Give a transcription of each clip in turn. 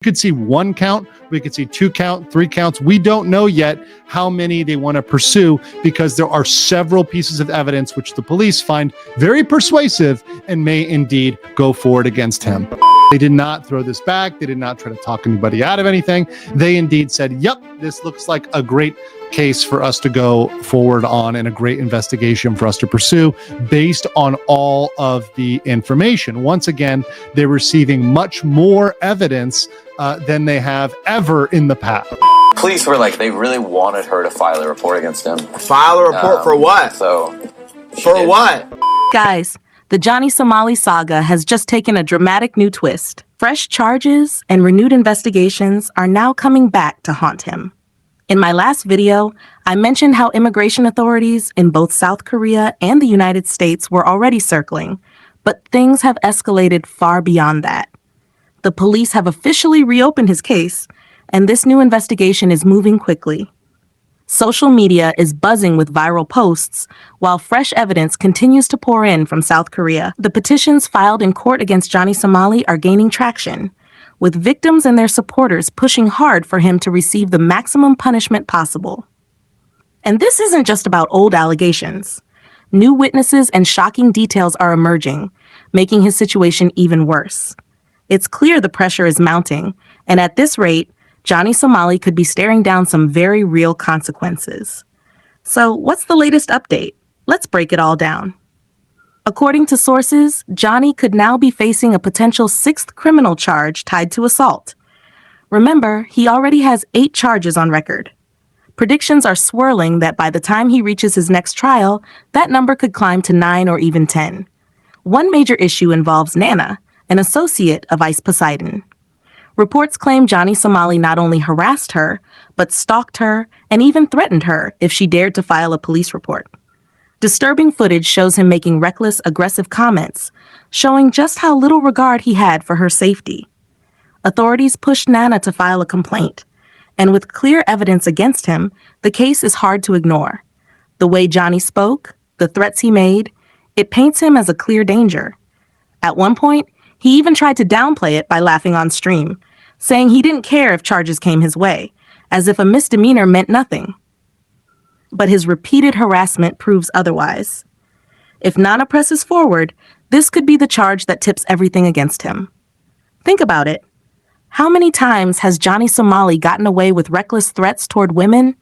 could see 1 count, we could see 2 count, 3 counts. We don't know yet how many they want to pursue because there are several pieces of evidence which the police find very persuasive and may indeed go forward against him. They did not throw this back. They did not try to talk anybody out of anything. They indeed said, yep, this looks like a great case for us to go forward on and a great investigation for us to pursue based on all of the information. Once again, they're receiving much more evidence than they have ever in the past. Police were like, they really wanted her to file a report against him. File a report for what? For what? Guys, the Johnny Somali saga has just taken a dramatic new twist. Fresh charges and renewed investigations are now coming back to haunt him. In my last video, I mentioned how immigration authorities in both South Korea and the United States were already circling, but things have escalated far beyond that. The police have officially reopened his case, and this new investigation is moving quickly. Social media is buzzing with viral posts, while fresh evidence continues to pour in from South Korea. The petitions filed in court against Johnny Somali are gaining traction, with victims and their supporters pushing hard for him to receive the maximum punishment possible. And this isn't just about old allegations. New witnesses and shocking details are emerging, making his situation even worse. It's clear the pressure is mounting, and at this rate, Johnny Somali could be staring down some very real consequences. So, what's the latest update? Let's break it all down. According to sources, Johnny could now be facing a potential 6th criminal charge tied to assault. Remember, he already has 8 charges on record. Predictions are swirling that by the time he reaches his next trial, that number could climb to 9 or even 10. One major issue involves Nana, an associate of Ice Poseidon. Reports claim Johnny Somali not only harassed her, but stalked her and even threatened her if she dared to file a police report. Disturbing footage shows him making reckless, aggressive comments, showing just how little regard he had for her safety. Authorities pushed Nana to file a complaint, and with clear evidence against him, the case is hard to ignore. The way Johnny spoke, the threats he made, it paints him as a clear danger. At one point, he even tried to downplay it by laughing on stream, saying he didn't care if charges came his way, as if a misdemeanor meant nothing. But his repeated harassment proves otherwise. If Nana presses forward, this could be the charge that tips everything against him. Think about it. How many times has Johnny Somali gotten away with reckless threats toward women?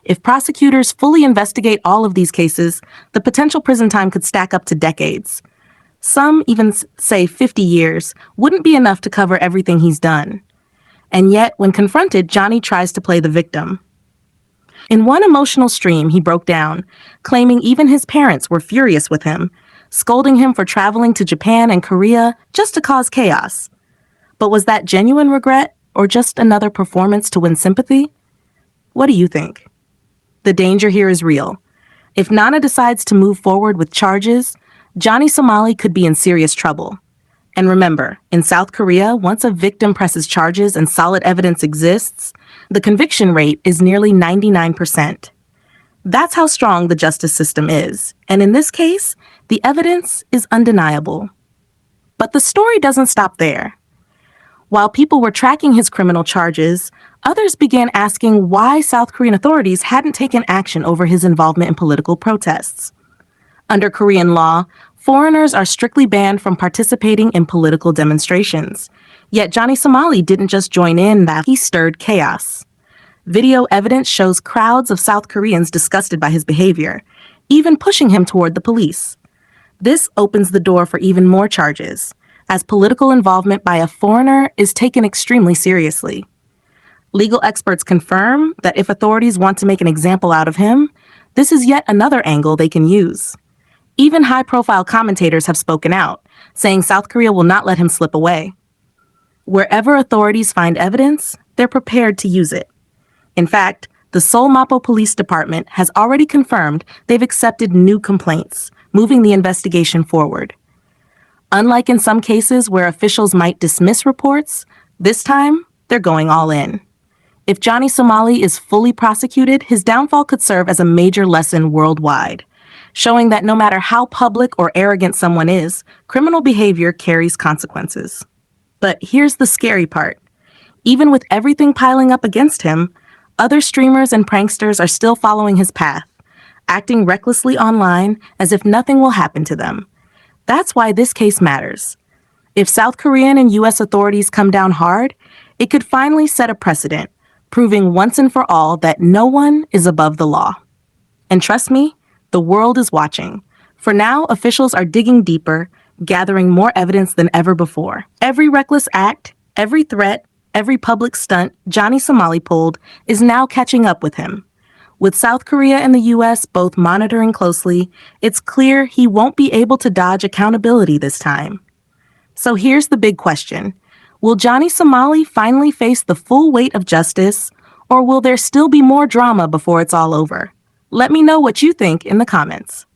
If prosecutors fully investigate all of these cases, the potential prison time could stack up to decades. Some even say 50 years wouldn't be enough to cover everything he's done. And yet, when confronted, Johnny tries to play the victim. In one emotional stream, he broke down, claiming even his parents were furious with him, scolding him for traveling to Japan and Korea just to cause chaos. But was that genuine regret or just another performance to win sympathy? What do you think? The danger here is real. If Nana decides to move forward with charges, Johnny Somali could be in serious trouble. And remember, in South Korea, once a victim presses charges and solid evidence exists, the conviction rate is nearly 99%. That's how strong the justice system is. And in this case, the evidence is undeniable. But the story doesn't stop there. While people were tracking his criminal charges, others began asking why South Korean authorities hadn't taken action over his involvement in political protests. Under Korean law, foreigners are strictly banned from participating in political demonstrations. Yet Johnny Somali didn't just join in, that he stirred chaos. Video evidence shows crowds of South Koreans disgusted by his behavior, even pushing him toward the police. This opens the door for even more charges, as political involvement by a foreigner is taken extremely seriously. Legal experts confirm that if authorities want to make an example out of him, this is yet another angle they can use. Even high-profile commentators have spoken out, saying South Korea will not let him slip away. Wherever authorities find evidence, they're prepared to use it. In fact, the Seoul Mapo Police Department has already confirmed they've accepted new complaints, moving the investigation forward. Unlike in some cases where officials might dismiss reports, this time they're going all in. If Johnny Somali is fully prosecuted, his downfall could serve as a major lesson worldwide, showing that no matter how public or arrogant someone is, criminal behavior carries consequences. But here's the scary part. Even with everything piling up against him, other streamers and pranksters are still following his path, acting recklessly online as if nothing will happen to them. That's why this case matters. If South Korean and U.S. authorities come down hard, it could finally set a precedent, proving once and for all that no one is above the law. And trust me, the world is watching. For now, officials are digging deeper, gathering more evidence than ever before. Every reckless act, every threat, every public stunt Johnny Somali pulled is now catching up with him. With South Korea and the U.S. both monitoring closely, it's clear he won't be able to dodge accountability this time. So here's the big question. Will Johnny Somali finally face the full weight of justice, or will there still be more drama before it's all over? Let me know what you think in the comments.